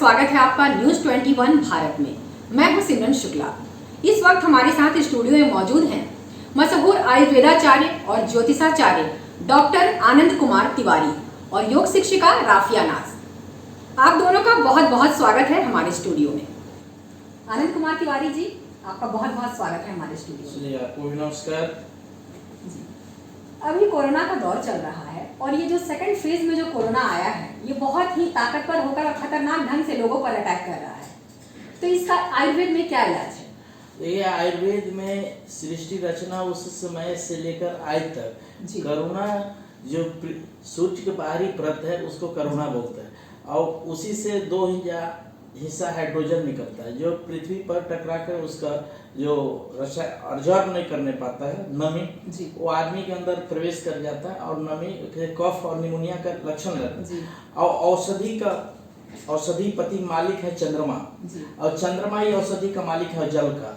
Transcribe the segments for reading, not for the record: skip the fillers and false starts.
स्वागत है आपका न्यूज 21 भारत में। मैं हूं सिमरन शुक्ला। इस वक्त हमारे साथ स्टूडियो में मौजूद हैं मशहूर आयुर्वेदाचार्य और ज्योतिषाचार्य डॉक्टर आनंद कुमार तिवारी और योग शिक्षिका राफिया नाज। आप दोनों का बहुत बहुत स्वागत है हमारे स्टूडियो में। आनंद कुमार तिवारी जी, आपका बहुत बहुत स्वागत है हमारे स्टूडियो में। आपको भी नमस्कार। अभी कोरोना का दौर चल रहा है और ये जो सेकंड फेज में जो कोरोना आया है ये बहुत ही ताकतवर होकर और खतरनाक ढंग से लोगों पर अटैक कर रहा है, तो इसका आयुर्वेद में क्या इलाज है? ये आयुर्वेद में सृष्टि रचना उस समय से लेकर आज तक करुणा जो सूर्य के बाहरी परत है उसको करुणा बोलते हैं और उसी से दो हिस्सा हाइड्रोजन निकलता है जो पृथ्वी पर टकरा कर उसका जो अर्जर नहीं करने पाता है नमी वो आदमी के अंदर प्रवेश कर जाता है और नमी कफ और निमोनिया का लक्षण लगता है। और औषधिपति मालिक है चंद्रमा और चंद्रमा ही औषधि का मालिक है जल का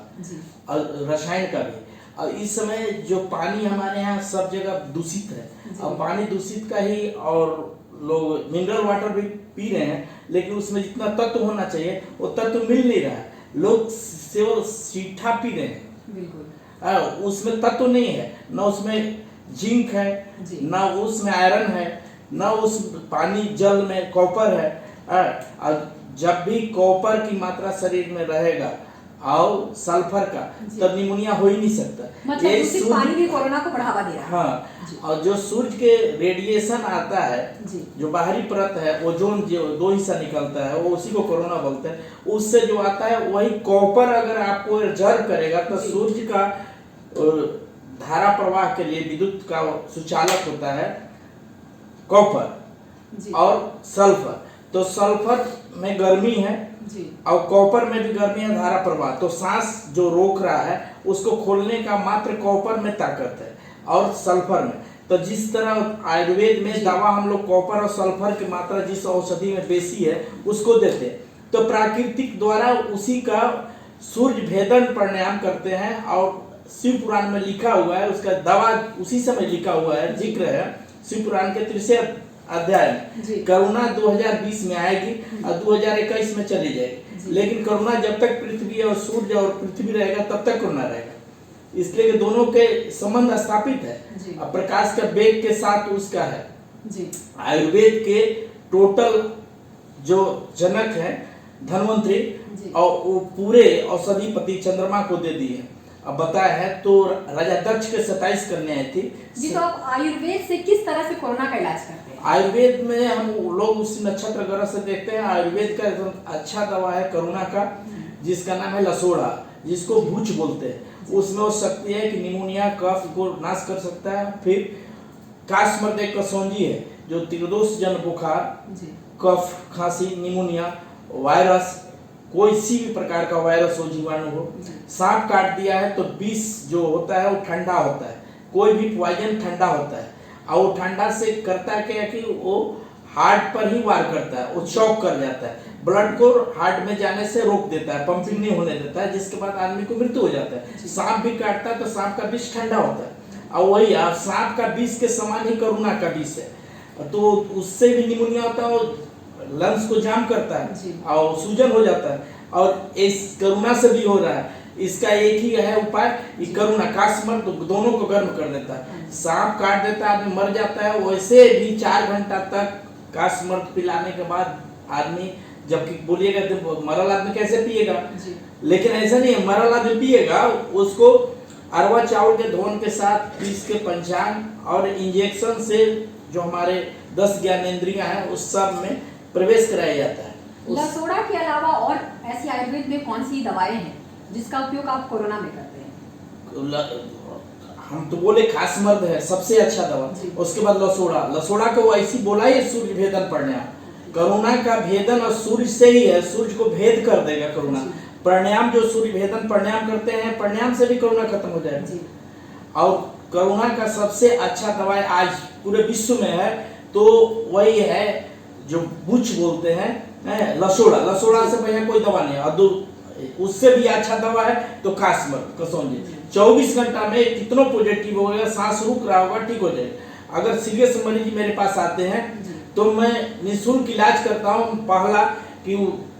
और रसायन का भी। और इस समय जो पानी हमारे यहाँ सब जगह दूषित है और पानी दूषित का ही और लोग मिनरल वाटर भी पी रहे हैं लेकिन उसमें जितना तत्व होना चाहिए वो तत्व मिल नहीं रहा है। लोग केवल सीठा पी रहे हैं, बिल्कुल उसमें तत्व नहीं है, न उसमें जिंक है न उसमें आयरन है न उस पानी जल में कॉपर है। और जब भी कॉपर की मात्रा शरीर में रहेगा और सल्फर का तब निमोनिया हो ही नहीं सकता। मतलब ये पानी भी कोरोना को बढ़ावा दे रहा है। हाँ, और जो सूरज के रेडिएशन आता है जो बाहरी परत है ओजोन जो दो हिस्सा निकलता है वो उसी को कोरोना बोलते हैं, उससे जो आता है वही कॉपर अगर आपको रिजर्व करेगा तो सूरज का धारा प्रवाह के लिए विद्युत का सुचालक होता है कॉपर और सल्फर। तो सल्फर में गर्मी है और कॉपर में भी गर्मी है धारा प्रवाह, तो सांस जो रोक रहा है उसको खोलने का मात्र कॉपर में ताकत है और सल्फर में। तो जिस तरह आयुर्वेद में दवा हम लोग कॉपर और सल्फर की मात्रा जिस औषधि में बेसी है उसको देते हैं, तो प्राकृतिक द्वारा उसी का सूर्य भेदन प्राणायाम करते हैं और शिव पुराण में लिखा हुआ है, उसका दवा उसी समय लिखा हुआ है, जिक्र है शिव पुराण के 3 अध्याय में। करुणा 2020 में आएगी और 2021 में चली जाएगी, लेकिन करुणा जब तक पृथ्वी और सूर्य और पृथ्वी रहेगा तब तक करुणा रहेगा, इसलिए कि दोनों के संबंध स्थापित है और प्रकाश का वेग के साथ उसका है। आयुर्वेद के टोटल जो जनक है धन्वंतरी और वो पूरे औषधिपति चंद्रमा को दे दिए। अब बताया है तो राजा दक्ष के 27 कन्याएं थी। जी, तो आप आयुर्वेद से किस तरह से कोरोना का इलाज करते हैं? आयुर्वेद में हम लोग उस नक्षत्र ग्रह से देखते हैं। आयुर्वेद का अच्छा दवा है करुणा का जिसका नाम है लसोड़ा, जिसको भूच बोलते हैं। उसमें वो शक्ति है कि निमोनिया कफ को नाश कर सकता है। फिर कास्मर्द एक कसौंजी है जो त्रिदोष जन बुखार कफ खांसी निमोनिया वायरस कोई सी भी प्रकार का वायरस हो जीवाणु हो सांप काट दिया है तो विष जो होता है वो ठंडा होता है, कोई भी पॉइजन ठंडा होता है और वो ठंडा से करता क्या कि वो हार्ट पर ही वार करता है, वो शॉक कर जाता है, ब्लड को हार्ट में जाने से रोक देता है, पंपिंग नहीं होने देता है, जिसके बाद आदमी को मृत्यु हो जाता है। सांप भी काटता है तो सांप का विष ठंडा होता है और वही सांप का विष के समान ही करुणा का विष है, तो उससे भी निमोनिया होता है, लंग्स को जाम करता है और सूजन हो जाता है। और इस करुणा से भी हो रहा है। इसका एक ही है उपाय, करुणा कास्मर्द दोनों को गर्म कर देता है। सांप काट देता है आदमी मर जाता है, वैसे भी 4 घंटा तक कास्मर्द पिलाने के बाद आदमी, जबकि बोलिएगा तो मरल आदमी कैसे पिएगा, लेकिन ऐसा नहीं है, मरल आदमी पिएगा उसको अरवा चावल के धोन के साथ पीस के पंचांग और इंजेक्शन से जो हमारे 10 ज्ञानेंद्रियां हैं उस सब में प्रवेश कराया जाता है। लसोड़ा के अलावा और ऐसी आयुर्वेद में कौन सी दवाएं हैं जिसका उपयोग आप कोरोना में करते हैं? हम तो बोले खासमर्द है सबसे अच्छा दवा, उसके बाद लसोड़ा को ऐसी बोला ही सूर्य भेदन प्राणायाम। कोरोना का भेदन और सूर्य से ही है, सूर्य को भेद कर देगा कोरोना। प्राणायाम जो सूर्य भेदन प्राणायाम करते हैं प्राणायाम से भी कोरोना खत्म हो जाएगा। और कोरोना का सबसे अच्छा दवाई आज पूरे विश्व में है तो वही है जो बुच बोलते हैं लसोड़ा से बढ़िया कोई दवा नहीं है। और उससे भी अच्छा दवा है तो कास्मर्द कसौंजी 24 घंटा में कितनों पॉजिटिव हो गया, सांस रुक रहा होगा ठीक हो जाएगा। अगर सीरियस मरीज मेरे पास आते हैं तो मैं निःशुल्क इलाज करता हूँ। पहला कि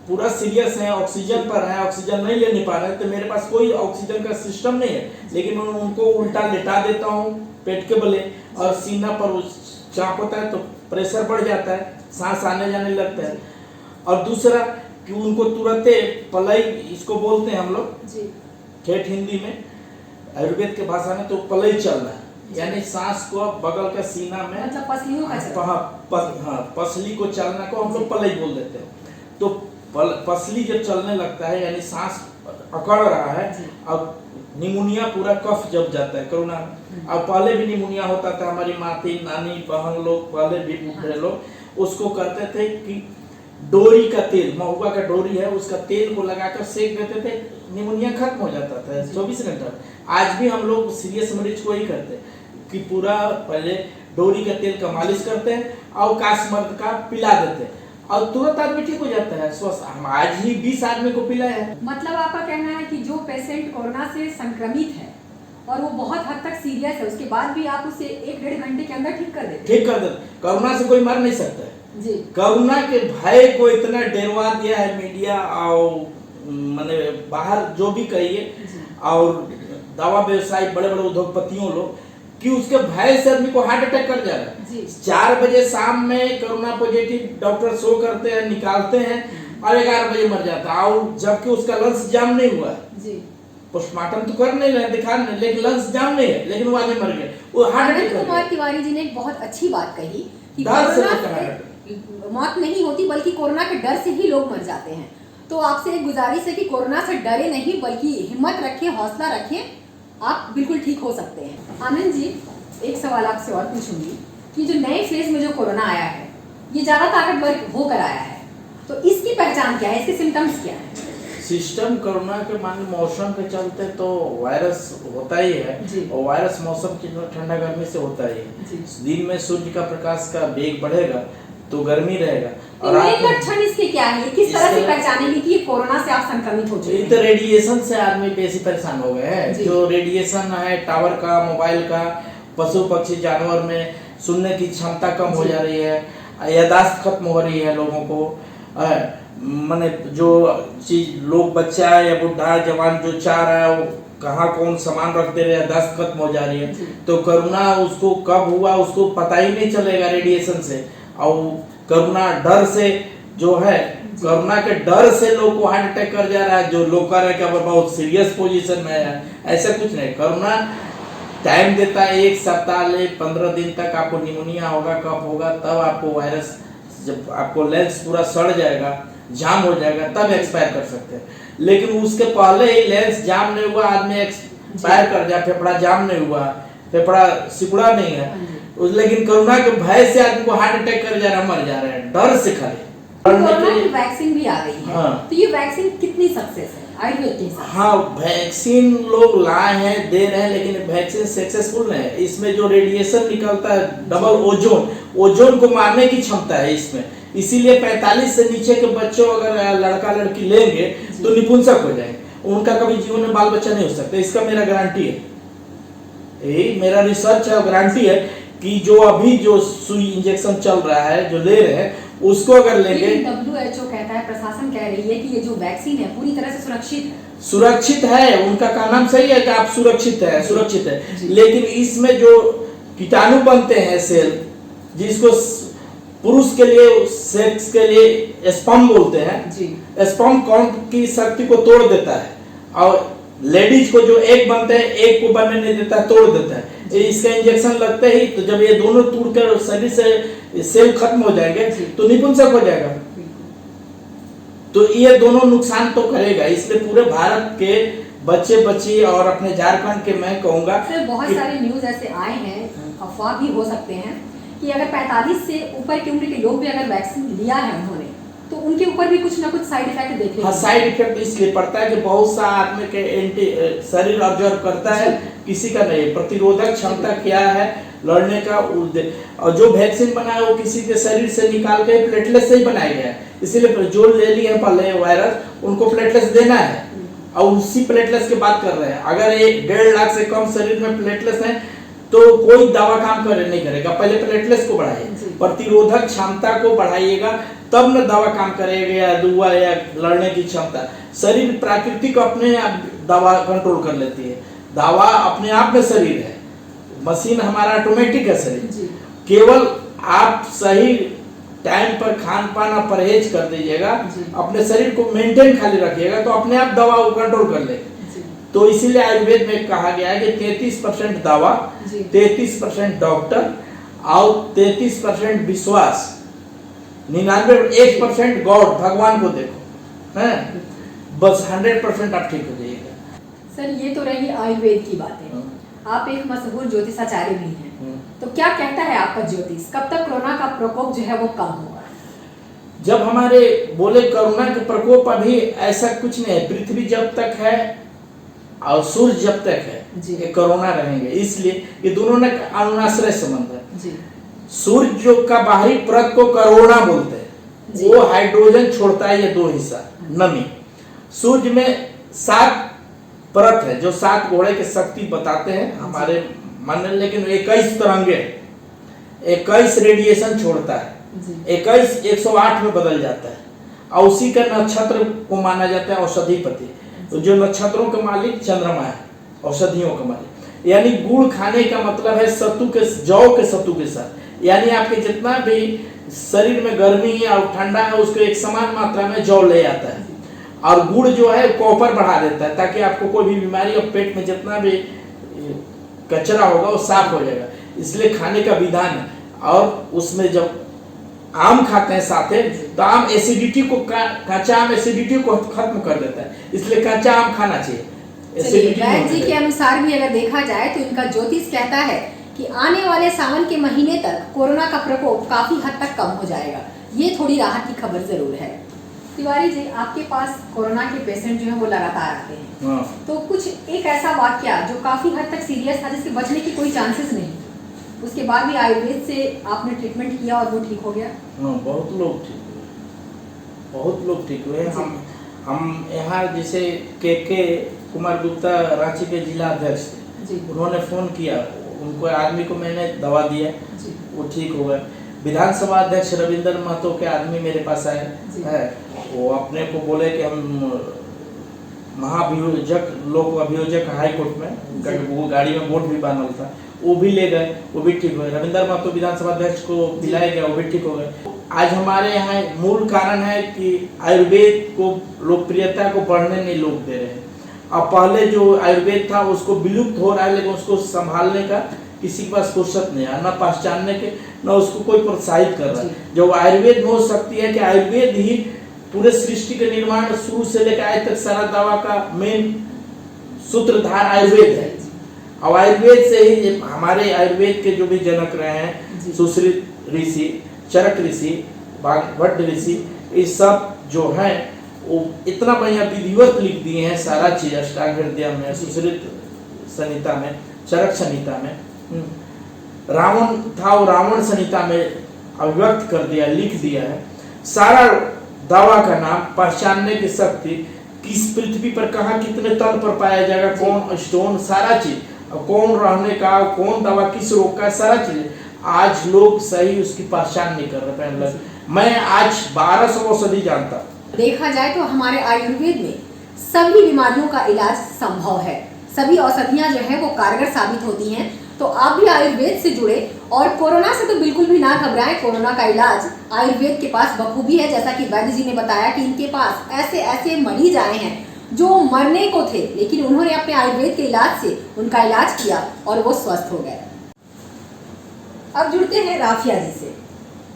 पूरा सीरियस हैं, ऑक्सीजन पर हैं, ऑक्सीजन नहीं ले पा रहे, तो मेरे पास कोई ऑक्सीजन का सिस्टम नहीं है, लेकिन मैं उनको उल्टा लेटा देता हूँ पेट के बले और सीना पर चाप होता है तो प्रेशर बढ़ जाता है, सांस आने जाने लगता है। और दूसरा कि उनको तुरंत पलई, इसको बोलते हैं हम लोग ठेठ हिंदी में, आयुर्वेद के भाषा में तो पलई चलना है, यानी सांस को बगल का सीना में, मतलब पसलियों का हाँ पसली को चलना को हम लोग पलई बोल देते हैं। तो पसली जब चलने लगता है यानी सांस अकड़ रहा है, अब निमोनिया पूरा कफ जब जाता है कोरोना। अब पहले भी निमोनिया होता था, हमारी माती नानी बहन लोग पहले भी बूढ़े लोग उसको करते थे कि डोरी का तेल, महुआ का डोरी है उसका तेल को लगाकर सेक देते थे, निमोनिया खत्म हो जाता था 24 घंटा। आज भी हम लोग सीरियस मरीज को ही करते कि पूरा पहले डोरी का तेल का मालिश करते हैं और काशमर्द का पिला देते हैं और तुरंत आदमी ठीक हो जाता है स्वस्थ। हम आज ही 20 आदमी को पिलाए हैं। मतलब आपका कहना है कि जो पेशेंट कोरोना से संक्रमित है और वो बहुत हद तक सीरियस है, उसके बाद भी आप उसे 1-1.5 घंटे के अंदर ठीक कर देते? ठीक कर देते। कोरोना से कोई मर नहीं सकता है जी। कोरोना के भय को इतना डरवा दिया है मीडिया और माने बाहर जो भी कहिए और दवा व्यवसायी बड़े बड़े उद्योगपतियों लोग कि उसके भय से आदमी को हार्ट अटैक कर जा रहा है। 4 बजे शाम में कोरोना पॉजिटिव डॉक्टर शो करते हैं, निकालते हैं और 11 बजे मर जाता है, और जबकि उसका लंग्स जाम नहीं हुआ जी। पोस्टमार्टम तो कर नहीं रहे, दिखा नहीं, लेकिन लंग्स जाम नहीं है, लेकिन वो आदमी मर गए। वो हार्ट अटैक। कुमार तिवारी जी ने एक बहुत अच्छी बात कही कि डर से मौत नहीं होती बल्कि कोरोना के डर से ही लोग मर जाते हैं। तो आपसे एक गुजारिश है कि कोरोना से डरे नहीं बल्कि हिम्मत रखें, हौसला रखें, आप बिल्कुल ठीक हो सकते हैं। आनंद जी, एक सवाल आपसे और पूछूंगी कि जो नए फेज में जो कोरोना आया है ये ज्यादा ताकतवर होकर आया है, तो इसकी पहचान क्या है, इसके सिम्टम्स क्या है? सिस्टम कोरोना के मान मौसम के चलते तो वायरस होता ही है, और वायरस मौसम की ठंडा गर्मी से होता ही है। दिन में सूर्य का प्रकाश का वेग बढ़ेगा तो गर्मी रहेगा। और लक्षण इसके क्या है, किस तरह से पहचानेंगे कि ये कोरोना से आप संक्रमित हो चुके हैं? तो रेडिएशन से आदमी बेसी परेशान हो गए हैं। जो रेडिएशन है टावर का, मोबाइल का, पशु पक्षी जानवर में सुनने की क्षमता कम हो जा रही है, याददाश्त खत्म हो रही है लोगों को। माने जो चीज लोग बच्चा या बुढ़ा जवान जो चाह रहा है वो कहाँ कौन सामान रख दे रहे हैं, याददाश्त खत्म हो जा रही है। तो कोरोना उसको कब हुआ उसको पता ही नहीं चलेगा रेडिएशन से। और कोरोना डर से जो है, कोरोना के डर से लोग को हार्ट अटैक कर जा रहा है, जो लोग कह रहे हैं कि बहुत सीरियस पोजीशन में है, ऐसा कुछ नहीं। कोरोना टाइम देता है 1 सप्ताह ले 15 दिन तक आपको निमोनिया होगा, कफ होगा, तब आपको वायरस, जब आपको लेंस पूरा सड़ जाएगा, जाम हो जाएगा, तब एक्सपायर कर सकते हैं। लेकिन उसके पहले ही लेंस जाम नहीं हुआ, आदमी एक्सपायर कर जाए, फेफड़ा जाम नहीं हुआ, फेफड़ा सिकुड़ा नहीं है, लेकिन कोरोना के भय से आदमी को हार्ट अटैक कर जा रहा है, मर जा रहे हैं डर से खाली। कोरोना की वैक्सीन भी आ गई है। हाँ। तो ये वैक्सीन कितनी सक्सेस है आयुर्वेद के हिसाब से? हाँ, वैक्सीन लोग लाए हैं, दे रहे हैं, लेकिन वैक्सीन सक्सेसफुल नहीं है। इसमें जो रेडिएशन निकलता है डबल ओजोन को मारने की क्षमता है इसमें, इसीलिए 45 से नीचे के बच्चों अगर लड़का लड़की लेंगे तो निपुंसक हो जाएंगे, उनका कभी जीवन में बाल बच्चा नहीं हो सकता। इसका मेरा गारंटी है, यही मेरा रिसर्च है, गारंटी है कि जो अभी जो सुई इंजेक्शन चल रहा है, जो ले रहे हैं, उसको अगर लेंगे, WHO कहता है, प्रशासन कह रही है कि ये जो वैक्सीन है पूरी तरह से सुरक्षित है। उनका कहना सही है कि आप सुरक्षित है, लेकिन इसमें जो कीटाणु बनते हैं सेल, जिसको पुरुष के लिए, सेक्स के लिए स्पर्म बोलते हैं, स्पर्म काउंट की शक्ति को तोड़ देता है, और लेडीज को जो एक बनते हैं एक को बनने नहीं देता, तोड़ देता है। इसका इंजेक्शन लगते ही तो जब ये दोनों टूटकर शरीर से सेल खत्म हो जाएंगे तो निपुंसक हो जाएगा। तो ये दोनों नुकसान तो करेगा, इसलिए पूरे भारत के बच्चे बच्ची और अपने झारखंड के मैं कहूँगा बहुत सारे न्यूज ऐसे आए हैं, अफवाह भी हो सकते हैं कि अगर 45 से ऊपर की उम्र के लोग भी अगर वैक्सीन लिया है उन्होंने, तो उनके ऊपर भी कुछ ना कुछ साइड इफेक्ट देखे। हाँ, साइड इफेक्ट इसलिए पड़ता है कि बहुत सा आदमी के शरीर ऑब्जर्व करता है, किसी का नहीं। प्रतिरोधक क्षमता क्या है लड़ने का, और जो वैक्सीन बना है वो किसी के शरीर से निकाल के प्लेटलेट्स से ही बनाया गया है, इसीलिए जो ले लिए हैं पहले वायरस उनको प्लेटलेट्स देना है, और उसी प्लेटलेट्स की बात कर रहे हैं। अगर 1.5 लाख से कम शरीर में प्लेटलेट्स हैं तो कोई दवा काम नहीं करेगा। पहले प्लेटलेट्स को बढ़ाइए, प्रतिरोधक क्षमता को बढ़ाइएगा, तब न दवा काम करेगा या दुआ या लड़ने की क्षमता। शरीर प्राकृतिक अपने आप दवा कंट्रोल कर लेती है। दवा अपने आप में शरीर है, मशीन हमारा ऑटोमेटिक है शरीर। केवल आप सही टाइम पर खान पान और परहेज कर दीजिएगा, अपने शरीर को मेंटेन खाली रखिएगा, तो अपने आप दवा को कंट्रोल कर लेगा। तो इसीलिए आयुर्वेद में कहा गया है कि 33% दवा, 33% डॉक्टर और 33% विश्वास, 1% गॉड, भगवान को देखो, है बस 100% आप ठीक हो जाइएगा। सर ये तो रही आयुर्वेद की बातें, आप एक मशहूर ज्योतिषाचार्य भी हैं, तो क्या कहता है आपका ज्योतिष, कब तक कोरोना का प्रकोप जो है वो कम होगा? जब हमारे बोले कोरोना के प्रकोप, अभी ऐसा कुछ नहीं है। पृथ्वी जब तक है और सूर्य जब तक है ये कोरोना रहेंगे, इसलिए ये दोनों ने अनुनाश्रय संबंध है। सूर्य जो का बाहरी परत को कोरोना बोलते हैं, वो हाइड्रोजन छोड़ता है, ये 2 हिस्सा नमी। सूर्य में 7 परत है जो 7 घोड़े की शक्ति बताते हैं हमारे मन, लेकिन 21 तरंगे, 21 रेडिएशन छोड़ता है, 21 108 में बदल जाता है, और उसी का नक्षत्र को माना जाता है औषधिपति। तो जो नक्षत्रों के मालिक चंद्रमा है, औषधियों का मालिक। यानी गुड़ खाने का मतलब है सत्तू के, जौ के सत्तू के साथ, यानी आपके जितना भी शरीर में गर्मी है और ठंडा है उसको एक समान मात्रा में जौ ले आता है, और गुड़ जो है कॉपर बढ़ा देता है, ताकि आपको कोई भी बीमारी और पेट में जितना भी कचरा होगा वो साफ हो जाएगा। इसलिए खाने का विधान है। और उसमें जब आम खाते हैं साथे, तो आम एसिडिटी को, कच्चा आम एसिडिटी को खत्म कर देता है, इसलिए कच्चा आम खाना चाहिए। वैद्य जी के अनुसार भी अगर देखा जाए तो इनका ज्योतिष कहता है कि आने वाले सावन के महीने तक कोरोना का प्रकोप काफी हद तक कम हो जाएगा। ये थोड़ी राहत की खबर जरूर है। तिवारी जी, आपके पास कोरोना के पेशेंट जो है वो लगातार आते हैं, तो कुछ एक ऐसा वाकया जो काफी हद तक सीरियस था, जिसके बचने की कोई चांसेस नहीं, उसके बाद भी आयुर्वेद से आपने ट्रीटमेंट किया और वो ठीक हो गया? बहुत लोग ठीक हुए, बहुत लोग ठीक हुए। हम यहाँ जैसे के कुमार गुप्ता रांची के जिला अध्यक्ष थे, उन्होंने फोन किया, उनको आदमी को मैंने दवा दिया, वो ठीक हो गए। विधानसभा अध्यक्ष रविंद्र महतो के आदमी मेरे पास आए है, वो अपने को बोले कि हम महाभियोजक, लोक अभियोजक हाई कोर्ट में, वो गाड़ी में वोट भी बांधल था, वो भी ले गए, वो भी ठीक हो गए। रविंद्र महतो विधानसभा अध्यक्ष को दिलाया गया, वो भी ठीक हो गए। आज हमारे यहाँ मूल कारण है कि आयुर्वेद को लोकप्रियता को बढ़ने नहीं लोग दे रहे हैं। अब पहले जो आयुर्वेद था उसको विलुप्त हो रहा है, लेकिन उसको संभालने का किसी के पास फुर्सत नहीं है, न पहचानने के, न उसको कोई प्रोत्साहित कर रहा है। जो आयुर्वेद में हो सकती है कि आयुर्वेद ही पूरे सृष्टि के निर्माण शुरू से लेकर आज तक सारा दवा का मेन सूत्रधार आयुर्वेद है। और आयुर्वेद से ही हमारे आयुर्वेद के जो भी जनक रहे हैं, सुश्रुत ऋषि, चरक ऋषि, भट्ट ऋषि, ये सब जो है वो इतना बढ़िया विधिवत लिख दिए हैं सारा चीज, अष्टांग हृदय में, सुश्रुत संहिता में, चरक संहिता में, रावण था वो रावण संहिता में अभिव्यक्त कर दिया, लिख दिया है। सारा दवा का नाम, पहचानने की शक्ति, किस पृथ्वी पर कहाँ कितने तल पर पाया जाएगा, कौन स्टोन, सारा चीज, कौन रहने का, कौन दवा किस रोग का, सारा चीज आज लोग सही उसकी पहचान नहीं कर रहे। मैं आज 1200 औषधि जानता। देखा जाए तो हमारे आयुर्वेद में सभी बीमारियों का इलाज संभव है, सभी औषधियां जो है वो कारगर साबित होती हैं। तो आप भी आयुर्वेद से जुड़े और कोरोना से तो बिल्कुल भी ना घबराएं। कोरोना का इलाज आयुर्वेद के पास बखूबी है, जैसा कि वैद्य जी ने बताया कि इनके पास ऐसे ऐसे मरीज आए हैं जो मरने को थे, लेकिन उन्होंने अपने आयुर्वेद के इलाज से उनका इलाज किया और वो स्वस्थ हो गए। अब जुड़ते हैं राफिया जी से।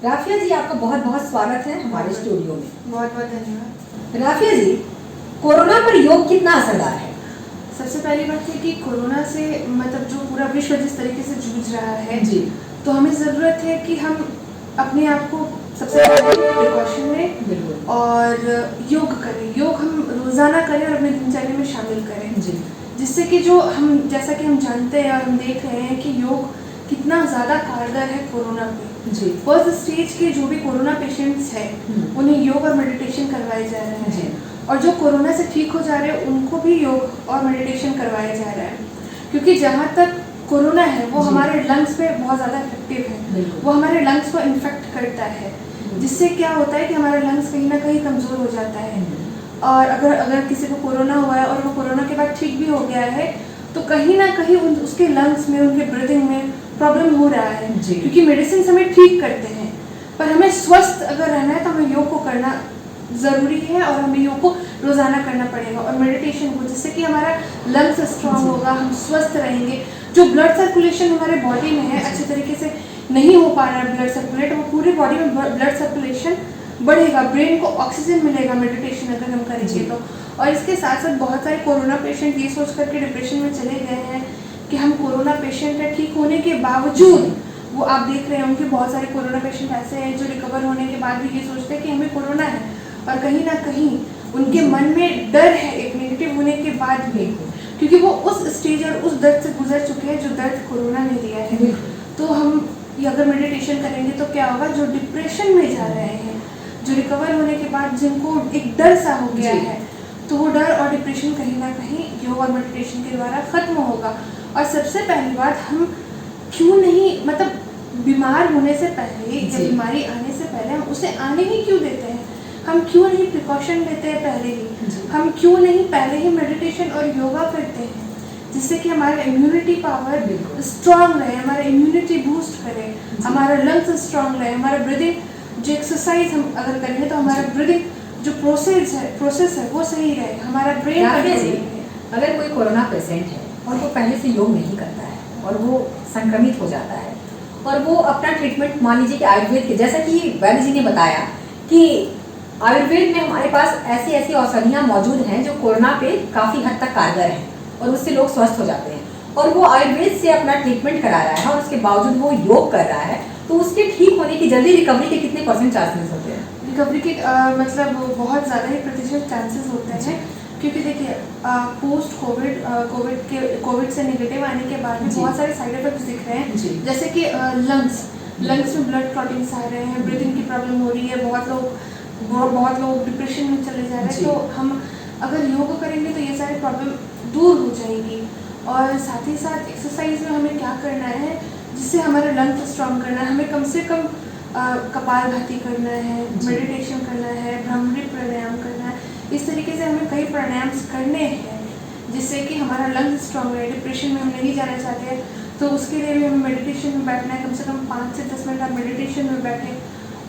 राफिया जी, आपका बहुत बहुत स्वागत है हमारे स्टूडियो में। बहुत बहुत धन्यवाद। राफिया जी, कोरोना पर योग कितना असरदार है? सबसे पहली बात है कि कोरोना से मतलब जो पूरा विश्व जिस तरीके से जूझ रहा है जी, तो हमें ज़रूरत है कि हम अपने आप को सबसे पहले प्रिकॉशन लें और योग करें। योग हम रोज़ाना करें और अपने दिनचर्या में शामिल करें जी, जिससे कि जो हम, जैसा कि हम जानते हैं और हम देख रहे हैं कि योग कितना ज़्यादा कारगर है कोरोना पे जी। फर्स्ट स्टेज के जो भी कोरोना पेशेंट्स हैं उन्हें योग और मेडिटेशन करवाए जा रहे हैं, और जो कोरोना से ठीक हो जा रहे हैं उनको भी योग और मेडिटेशन करवाया जा रहा है। क्योंकि जहाँ तक कोरोना है वो जी। हमारे लंग्स पे बहुत ज़्यादा इफेक्टिव है। बिल्कुल। वो हमारे लंग्स को इन्फेक्ट करता है, जिससे क्या होता है कि हमारा लंग्स कहीं ना कहीं कमज़ोर हो जाता है। और अगर किसी को कोरोना हुआ है और वो कोरोना के बाद ठीक भी हो गया है, तो कहीं ना कहीं उसके लंग्स में, उनके ब्रीदिंग में प्रॉब्लम हो रहा है, जी। क्योंकि मेडिसिन हमें ठीक करते हैं, पर हमें स्वस्थ अगर रहना है तो हमें योग को करना ज़रूरी है और हमें योग को रोज़ाना करना पड़ेगा और मेडिटेशन को, जिससे कि हमारा लंग्स स्ट्रांग होगा, हम स्वस्थ रहेंगे। जो ब्लड सर्कुलेशन हमारे बॉडी में है अच्छे तरीके से नहीं हो पा रहा है ब्लड सर्कुलेट, वो पूरी बॉडी में ब्लड सर्कुलेशन बढ़ेगा, ब्रेन को ऑक्सीजन मिलेगा मेडिटेशन अगर हम करेंगे तो। और इसके साथ साथ बहुत सारे कोरोना पेशेंट ये सोच करके डिप्रेशन में चले गए हैं कि हम कोरोना पेशेंट है, ठीक होने के बावजूद वो आप देख रहे होंगे बहुत सारे कोरोना पेशेंट ऐसे हैं जो रिकवर होने के बाद भी ये सोचते हैं कि हमें कोरोना है, और कहीं ना कहीं उनके मन में डर है एक नेगेटिव होने के बाद भी, क्योंकि वो उस स्टेज और उस दर्द से गुजर चुके हैं जो दर्द कोरोना ने दिया है। तो हम ये अगर मेडिटेशन करेंगे तो क्या होगा, जो डिप्रेशन में जा रहे हैं, जो रिकवर होने के बाद जिनको एक डर सा हो गया है, तो वो डर और डिप्रेशन कहीं ना कहीं योग और मेडिटेशन के द्वारा खत्म होगा। और सबसे पहली बात, हम क्यों नहीं, मतलब बीमार होने से पहले या बीमारी आने से पहले हम उसे आने ही क्यों देते हैं, हम क्यों नहीं प्रिकॉशन लेते हैं पहले ही, हम क्यों नहीं पहले ही मेडिटेशन और योगा करते हैं, जिससे कि हमारा इम्यूनिटी पावर स्ट्रांग रहे, हमारा इम्यूनिटी बूस्ट करे, हमारा लंग्स स्ट्रांग रहे, हमारा ब्रीदिंग, जो एक्सरसाइज हम अगर करेंगे तो हमारा ब्रीदिंग जो प्रोसेस है वो सही रहे, हमारा ब्रेन अगर कोई कोरोना पेशेंट है और वो पहले से योग नहीं करता है और वो संक्रमित हो जाता है और वो अपना ट्रीटमेंट, मान लीजिए कि आयुर्वेद के, जैसा कि वैद्य जी ने बताया कि आयुर्वेद में हमारे पास ऐसी ऐसी औषधियाँ मौजूद हैं जो कोरोना पे काफ़ी हद तक कारगर हैं और उससे लोग स्वस्थ हो जाते हैं, और वो आयुर्वेद से अपना ट्रीटमेंट करा रहा है और उसके बावजूद वो योग कर रहा है, तो उसके ठीक होने की, जल्दी रिकवरी के कितने % चांसेस होते हैं? रिकवरी के मतलब बहुत ज़्यादा ही प्रतिशत चांसेस होते हैं, क्योंकि देखिए पोस्ट कोविड से नेगेटिव आने के बाद भी बहुत सारे साइड इफेक्ट्स दिख रहे हैं, जैसे कि लंग्स में ब्लड क्लॉटिंग्स आ रहे हैं, ब्रीदिंग की प्रॉब्लम हो रही है, बहुत लोग डिप्रेशन में चले जा रहे हैं। तो हम अगर योग करेंगे तो ये सारी प्रॉब्लम दूर हो जाएगी। और साथ ही साथ एक्सरसाइज में हमें क्या करना है, जिससे हमारा लंग्स स्ट्रांग करना है, हमें कम से कम कपालभाति करना है, मेडिटेशन करना है, भ्रामरी प्राणायाम करना है, इस तरीके से हमें कई प्राणायाम करने हैं जिससे कि हमारा लंग्स स्ट्रांग रहे। डिप्रेशन में हम नहीं जाना चाहते हैं तो उसके लिए भी हमें मेडिटेशन में बैठना है, कम से कम 5 से 10 मिनट आप मेडिटेशन में बैठें।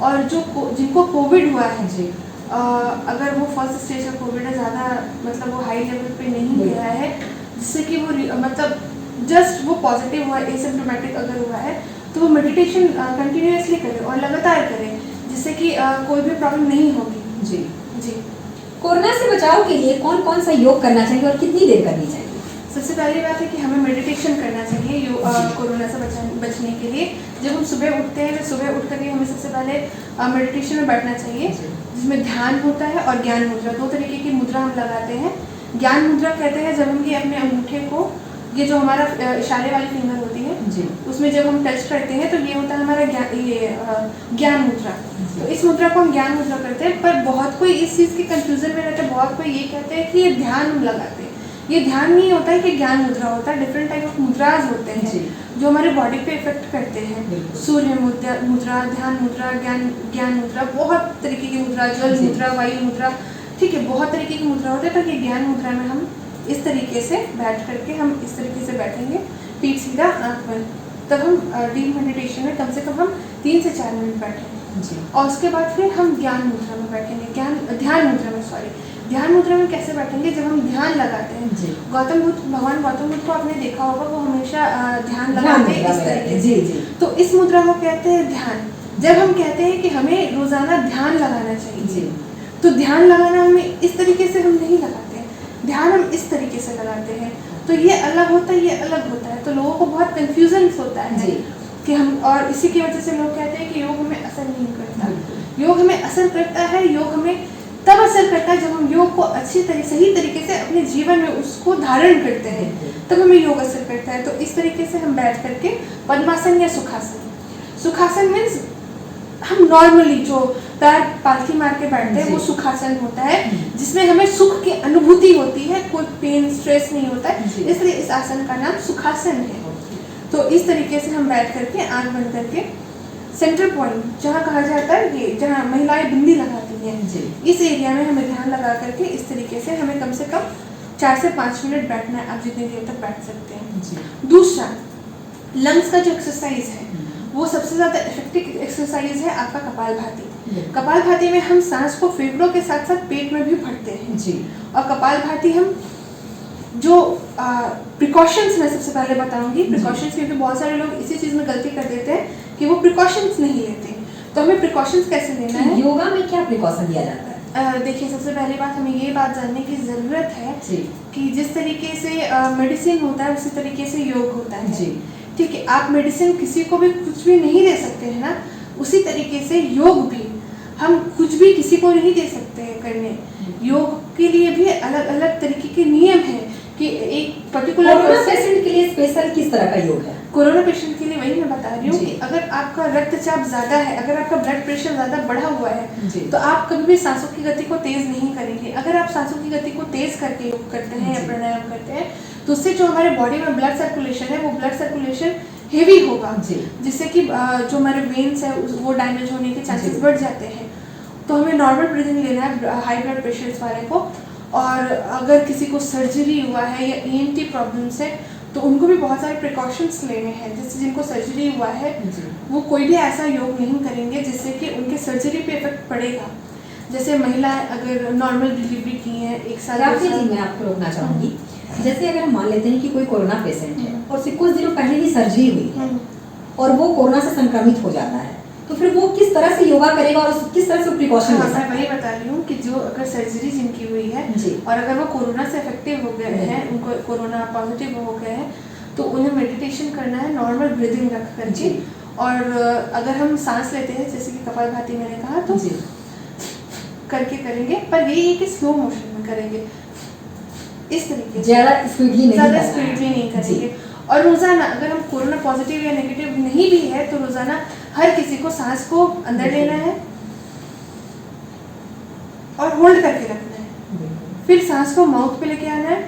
और जिनको कोविड हुआ है अगर वो फर्स्ट स्टेज का कोविड है, ज़्यादा मतलब वो हाई लेवल पे नहीं गया है, जिससे कि वो मतलब जस्ट वो पॉजिटिव हुआ, एसिम्प्टोमेटिक अगर हुआ है, तो वो मेडिटेशन कंटिन्यूअसली करें और लगातार करें, जिससे कि कोई भी प्रॉब्लम नहीं होगी। जी। कोरोना से बचाव के लिए कौन कौन सा योग करना चाहिए और कितनी देर करनी चाहिए? सबसे पहली बात है कि हमें मेडिटेशन करना चाहिए कोरोना से बचने के लिए। जब हम सुबह उठते हैं तो सुबह उठ करके हमें सबसे पहले मेडिटेशन में बैठना चाहिए, जिसमें ध्यान होता है और ज्ञान मुद्रा, 2 तरीके की मुद्रा हम लगाते हैं। ज्ञान मुद्रा कहते हैं जब हम ये अपने अंगूठे को, ये जो हमारा इशारे वाली फिंगर होती है उसमें जब हम टच करते हैं तो ये होता है हमारा ज्ञान मुद्रा। तो इस मुद्रा को हम ज्ञान मुद्रा करते हैं, पर बहुत कोई इस चीज़ के कंफ्यूजन में रहता है, बहुत कोई ये कहते हैं कि ये ध्यान हम लगाते हैं। ये ध्यान नहीं होता है कि ज्ञान मुद्रा होता है, डिफरेंट टाइप ऑफ मुद्राज होते हैं जो हमारे बॉडी पे इफेक्ट करते हैं। सूर्य मुद्रा, ध्यान मुद्रा, ज्ञान मुद्रा, बहुत तरीके की मुद्रा, जल मुद्रा, वायु मुद्रा, ठीक है, बहुत तरीके की मुद्रा होते हैं। तो ये ज्ञान मुद्रा में हम इस तरीके से बैठ करके, हम इस तरीके से बैठेंगे, पीठ सीधा, आँख बंद, तब हम डीप मेडिटेशन में कम से कम हम 3 से 4 मिनट बैठेंगे। और उसके बाद फिर हम ज्ञान मुद्रा में बैठेंगे, ध्यान मुद्रा में, ध्यान मुद्रा में कैसे बैठेंगे, जब हम ध्यान लगाते हैं, भगवान गौतम बुद्ध को आपने देखा होगा, वो हमेशा ध्यान लगाते हैं इस तरीके से। तो इस मुद्रा को कहते हैं ध्यान। जब हम कहते हैं कि हमें रोजाना ध्यान लगाना चाहिए, तो ध्यान लगाना हमें इस तरीके से हम नहीं लगाते हैं, ध्यान हम इस तरीके से लगाते हैं। तो ये अलग होता है, ये अलग होता है, तो लोगों को बहुत कंफ्यूजन होता है कि हम, और इसी की वजह से लोग कहते हैं कि योग हमें असर नहीं करता। योग हमें असर करता है, योग हमें तब असर करता है जब हम योग को सही तरीके से अपने जीवन में उसको धारण करते हैं, तब हमें योग असर करता है। तो इस तरीके से हम बैठ करके पद्मासन या सुखासन मीन्स हम नॉर्मली जो पैर पालथी मार के बैठते हैं वो सुखासन होता है, जिसमें हमें सुख की अनुभूति होती है, कोई पेन स्ट्रेस नहीं होता है, इसलिए इस आसन का नाम सुखासन है। तो इस तरीके से हम बैठ करके आँख बंद करके सेंटर पॉइंट जहाँ कहा जाता है ये जहाँ महिलाएं बिंदी लगाती हैं जी। इस एरिया में हमें ध्यान लगा करके इस तरीके से हमें कम से कम 4 से 5 मिनट बैठना है। आप जितनी देर तक बैठ सकते हैं जी। दूसरा, लंग्स का जो एक्सरसाइज है वो सबसे ज़्यादा इफेक्टिव एक्सरसाइज है आपका कपालभाति। कपालभाति में हम सांस को फेफड़ों के साथ साथ पेट में भी भरते हैं जी। और कपालभाति हम जो प्रिकॉशंस मैं सबसे पहले बताऊंगी प्रिकॉशंस, क्योंकि बहुत सारे लोग इसी चीज़ में गलती कर देते हैं कि वो प्रिकॉशंस नहीं लेते। तो हमें प्रिकॉशंस कैसे लेना है? योगा में क्या प्रिकॉशन दिया जाता है? देखिए, सबसे पहली बात हमें ये बात जानने की ज़रूरत है जी। कि जिस तरीके से मेडिसिन होता है उसी तरीके से योग होता है। जी। ठीक है, आप मेडिसिन किसी को भी कुछ भी नहीं दे सकते हैं ना, उसी तरीके से योग भी हम कुछ भी किसी को नहीं दे सकते हैं करने। योग के लिए भी अलग अलग तरीके के नियम हैं कि एक पर्टिकुलर कोरोना पेशेंट के लिए स्पेशल किस तरह का योग है? कोरोना पेशेंट के लिए वही मैं बता रही हूँ जी। कि अगर आपका रक्तचाप ज़्यादा है, अगर आपका ब्लड प्रेशर ज़्यादा बढ़ा हुआ है जी। तो आप कभी भी सांसों की गति को तेज़ नहीं करेंगे। अगर आप सांसों की गति को तेज़ करके योग करते हैं या जी। प्राणायाम करते हैं तो उससे जो हमारे बॉडी में ब्लड सर्कुलेशन है वो ब्लड सर्कुलेशन हेवी होगा, जी। जिससे कि जो हमारे वेन्स है वो डैमेज होने के चांसेस जी। बढ़ जाते हैं। तो हमें नॉर्मल ब्रीदिंग लेना है हाई ब्लड प्रेशर वाले को। और अगर किसी को सर्जरी हुआ है या ENT प्रॉब्लम्स है तो उनको भी बहुत सारे प्रिकॉशंस लेने हैं। जैसे जिनको सर्जरी हुआ है जी। वो कोई भी ऐसा योग नहीं करेंगे जिससे कि उनके सर्जरी पे इफेक्ट पड़ेगा। जैसे महिलाएं अगर नॉर्मल डिलीवरी की है 1 साल राफी जी, मैं आपको रोकना चाहूंगी। जैसे अगर हम मान लेते हैं कि कोई कोरोना पेशेंट है और उससे कुछ दिनों पहले ही सर्जरी हुई है और वो कोरोना से संक्रमित हो जाता है, तो फिर वो किस तरह से योगा करेगा और किस तरह से प्रिकॉशन ले सकता मैं वही बता रही हूँ कि जो अगर सर्जरी जिनकी हुई है जी। और अगर वो कोरोना से इफेक्टिव हो गए हैं, उनको कोरोना पॉजिटिव हो गए हैं, तो उन्हें मेडिटेशन करना है नॉर्मल ब्रीदिंग रख करके। जी। और अगर हम सांस लेते हैं जैसे कि कपालभाति मैंने कहा तो जी। करके करेंगे, पर यही है कि स्लो मोशन में करेंगे, इस तरीके से ज्यादा स्पीडली नहीं ज़्यादा करना है। स्पीडली नहीं जी। करेंगे। और रोजाना अगर हम कोरोना पॉजिटिव या नेगेटिव नहीं भी है तो रोजाना हर किसी को सांस को अंदर लेना है और होल्ड करके रखना है, फिर सांस को माउथ पे लेके आना है,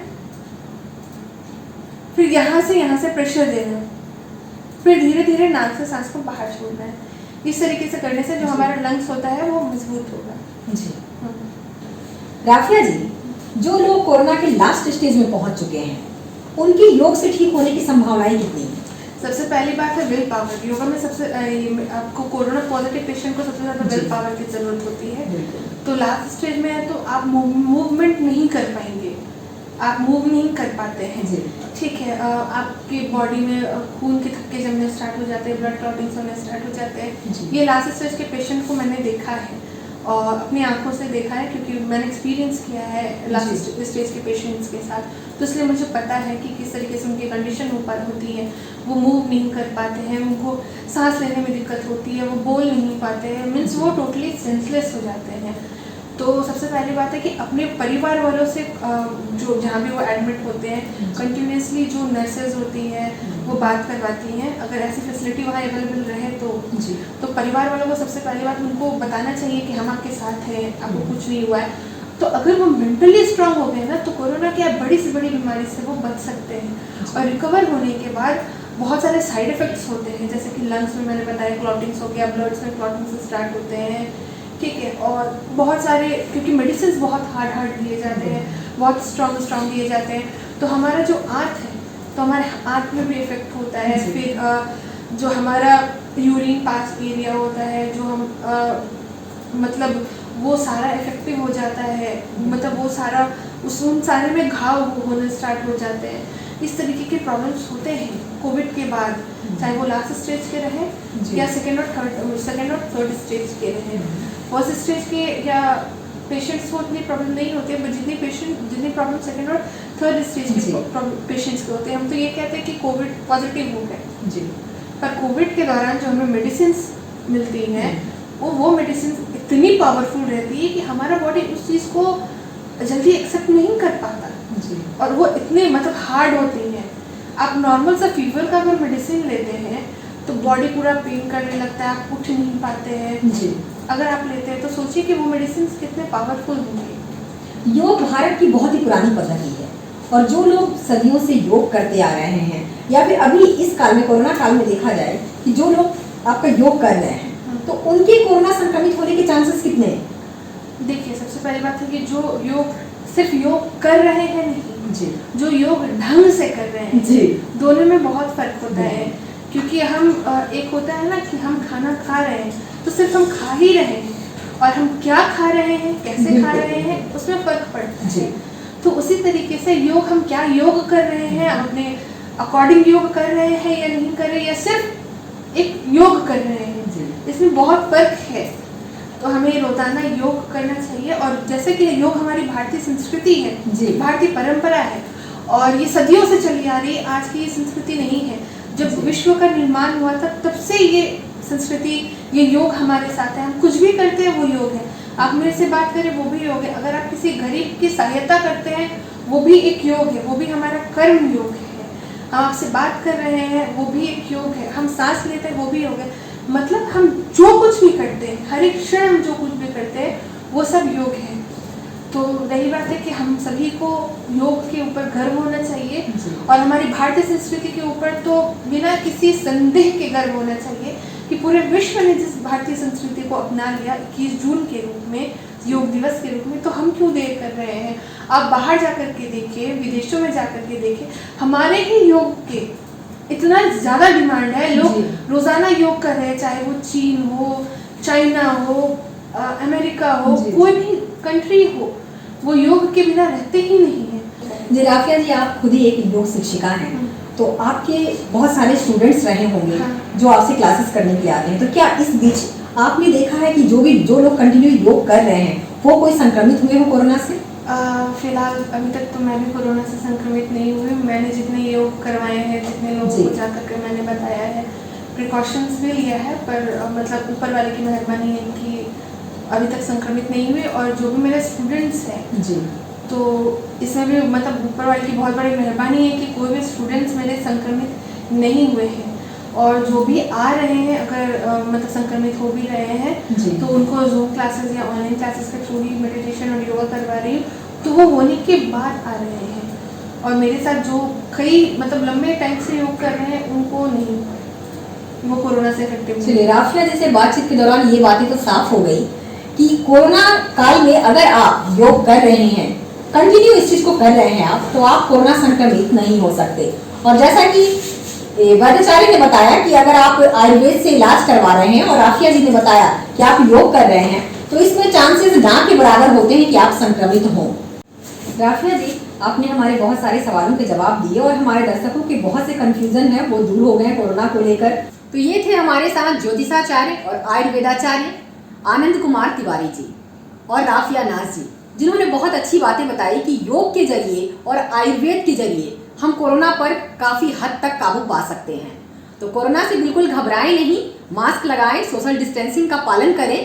फिर यहाँ से प्रेशर देना है, फिर धीरे धीरे नाक से सांस को बाहर छोड़ना है। इस तरीके से करने से जो हमारा लंग्स होता है वो मजबूत होगा। जी। राफिया जी, जो लोग कोरोना के लास्ट स्टेज में पहुंच चुके हैं उनकी योग से ठीक होने की संभावनाएं कितनी है? सबसे पहली बात है विल पावर। योगा में सबसे आपको कोरोना पॉजिटिव पेशेंट को सबसे ज़्यादा विल पावर की ज़रूरत होती है। तो लास्ट स्टेज में है तो आप मूवमेंट नहीं कर पाएंगे, आप मूव नहीं कर पाते हैं। जी। ठीक है, आपकी बॉडी में खून के थक्के जमने स्टार्ट हो जाते हैं, ब्लड क्लॉटिंग होने स्टार्ट हो जाते हैं। ये लास्ट स्टेज के पेशेंट को मैंने देखा है और अपनी आंखों से देखा है, क्योंकि मैंने एक्सपीरियंस किया है लास्ट स्टेज के पेशेंट्स के साथ। तो इसलिए मुझे पता है कि किस तरीके से उनकी कंडीशन होती है। वो मूव नहीं कर पाते हैं, उनको सांस लेने में दिक्कत होती है, वो बोल नहीं पाते हैं, मीन्स वो टोटली सेंसलेस हो जाते हैं। तो सबसे पहली बात है कि अपने परिवार वालों से जो जहाँ भी वो एडमिट होते हैं कंटिन्यूसली जो नर्सेज होती हैं वो बात करवाती हैं। अगर ऐसी फैसिलिटी वहाँ अवेलेबल रहे तो परिवार वालों को सबसे पहली बात उनको बताना चाहिए कि हम आपके साथ हैं, आपको कुछ नहीं हुआ है। तो अगर वो मेंटली स्ट्रांग हो गए ना तो कोरोना की बड़ी से बड़ी बीमारी से वो बच सकते हैं। और रिकवर होने के बाद बहुत सारे साइड इफेक्ट्स होते हैं, जैसे कि लंग्स में मैंने बताया क्लॉटिंग्स हो गया, ब्लड्स में क्लॉटिंग्स स्टार्ट होते हैं। ठीक है, और बहुत सारे क्योंकि मेडिसिन बहुत हार्ड दिए जाते हैं, बहुत स्ट्रॉन्ग दिए जाते हैं, तो हमारा जो आंत है तो हमारे आंत में भी इफेक्ट होता है। फिर जो हमारा यूरिन पास एरिया होता है, जो हम मतलब वो सारा इफेक्टिव हो जाता है, मतलब वो सारा उन सारे में घाव होने स्टार्ट हो जाते हैं। इस तरीके के प्रॉब्लम्स होते हैं कोविड के बाद, चाहे वो लास्ट स्टेज के रहे या सेकेंड और थर्ड स्टेज के रहे। फर्स्ट स्टेज के या पेशेंट्स को उतनी प्रॉब्लम नहीं होती है, बट जितनी प्रॉब्लम सेकेंड और थर्ड स्टेज के पेशेंट्स के होते हैं। हम तो ये कहते हैं कि कोविड पॉजिटिव हो गए जी, पर कोविड के दौरान जो हमें मेडिसिन मिलती हैं वो मेडिसिन इतनी पावरफुल रहती है कि हमारा बॉडी उस चीज़ को जल्दी एक्सेप्ट नहीं कर पाता जी, और वो इतने मतलब हार्ड होती हैं। आप नॉर्मल सा फीवर का अगर मेडिसिन लेते हैं तो बॉडी पूरा पेन करने लगता है, आप उठ नहीं पाते हैं जी। अगर आप लेते हैं तो सोचिए कि वो मेडिसिन कितने पावरफुल होंगे। योग भारत की बहुत ही पुरानी पद्धति है और जो लोग सदियों से योग करते आ रहे हैं, या फिर अभी इस काल में, कोरोना काल में देखा जाए कि जो लोग आपका योग कर रहे हैं, तो उनके कोरोना संक्रमित होने के चांसेस कितने हैं? देखिए, सबसे पहली बात है कि जो योग सिर्फ योग कर रहे हैं नहीं जी, जो योग ढंग से कर रहे हैं जी, दोनों में बहुत फर्क होता है। क्योंकि हम एक होता है ना कि हम खाना खा रहे हैं तो सिर्फ हम खा ही रहे हैं, और हम क्या खा रहे हैं, कैसे खा रहे हैं, उसमें फर्क पड़ता है। तो उसी तरीके से योग, हम क्या योग कर रहे हैं, हम अपने अकॉर्डिंग योग कर रहे हैं या नहीं कर रहे हैं, या सिर्फ एक योग कर रहे हैं, इसमें बहुत फर्क है। तो हमें रोजाना योग करना चाहिए। और जैसे कि योग हमारी भारतीय संस्कृति है, भारतीय परंपरा है, और ये सदियों से चली आ रही, आज की ये संस्कृति नहीं है। जब विश्व का निर्माण हुआ था तब से ये संस्कृति, ये योग हमारे साथ है। हम कुछ भी करते हैं वो योग है। आप मेरे से बात करें वो भी योग है। अगर आप किसी गरीब की सहायता करते हैं वो भी एक योग है, वो भी हमारा कर्म योग है। हम आपसे बात कर रहे हैं वो भी एक योग है। हम सांस लेते हैं वो भी योग है। मतलब हम जो कुछ भी करते हैं, हर एक क्षण हम जो कुछ भी करते हैं वो सब योग है। तो रही बात है कि हम सभी को योग के ऊपर गर्व होना चाहिए, और हमारी भारतीय संस्कृति के ऊपर तो बिना किसी संदेह के गर्व होना चाहिए कि पूरे विश्व ने जिस भारतीय संस्कृति को अपना लिया 21 जून के रूप में, योग दिवस के रूप में, तो हम क्यों देर कर रहे हैं। आप बाहर जाकर के देखिए, विदेशों में जाकर के देखिए, हमारे ही योग के इतना ज़्यादा डिमांड है। लोग रोज़ाना योग कर रहे हैं, चाहे वो चीन हो, चाइना हो, अमेरिका हो, कोई भी कंट्री हो, वो योग के बिना रहते ही नहीं है। जी राफिया जी, आप खुद ही एक योग शिक्षिका हैं, तो आपके बहुत सारे स्टूडेंट्स रहे होंगे जो आपसे क्लासेस करने के लिए आते हैं। तो क्या इस बीच आपने देखा है कि जो लोग कंटिन्यू योग कर रहे हैं वो कोई संक्रमित हुए हो कोरोना से? फिलहाल अभी तक तो मैं भी कोरोना से संक्रमित नहीं हुई। मैंने जितने योग करवाए हैं, जितने लोगों को जाकर के मैंने बताया है, प्रिकॉशंस भी लिया है, पर मतलब ऊपर वाले की मेहरबानी है कि अभी तक संक्रमित नहीं हुए। और जो भी मेरे स्टूडेंट्स हैं जी, तो इसमें भी मतलब ऊपर वाले की बहुत बड़ी मेहरबानी है कि कोई भी स्टूडेंट्स मेरे संक्रमित नहीं हुए हैं। और जो भी आ रहे हैं, अगर मतलब संक्रमित हो भी रहे हैं तो उनको जूम क्लासेस या ऑनलाइन क्लासेस के थ्रू ही मेडिटेशन और योगा करवा रही हूँ, तो वो होने के बाद आ रहे हैं। और मेरे साथ जो कई मतलब लंबे टाइम से योग कर रहे हैं उनको नहीं, वो कोरोना से इफेक्टिव। चलिए, राफिया जी से बातचीत के दौरान ये बातें तो साफ हो गई कि कोरोना काल में अगर आप योग कर रहे हैं, कंटिन्यू इस चीज को कर रहे हैं आप, तो आप कोरोना संक्रमित नहीं हो सकते। और जैसा कि वैद्याचार्य ने बताया कि अगर आप आयुर्वेद से इलाज करवा रहे हैं, और राफिया जी ने बताया कि आप योग कर रहे हैं, तो इसमें चांसेस ना के बराबर होते हैं कि आप संक्रमित हों। राफिया जी, आपने हमारे बहुत सारे सवालों के जवाब दिए, और हमारे दर्शकों के बहुत से कंफ्यूजन है वो दूर हो गए कोरोना को लेकर। तो ये थे हमारे साथ ज्योतिषाचार्य और आयुर्वेदाचार्य आनंद कुमार तिवारी जी और राफिया नाज जी, जिन्होंने बहुत अच्छी बातें बताई कि योग के जरिए और आयुर्वेद के जरिए हम कोरोना पर काफ़ी हद तक काबू पा सकते हैं। तो कोरोना से बिल्कुल घबराएं नहीं, मास्क लगाएं, सोशल डिस्टेंसिंग का पालन करें।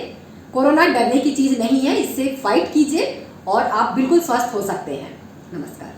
कोरोना डरने की चीज़ नहीं है, इससे फाइट कीजिए और आप बिल्कुल स्वस्थ हो सकते हैं। नमस्कार।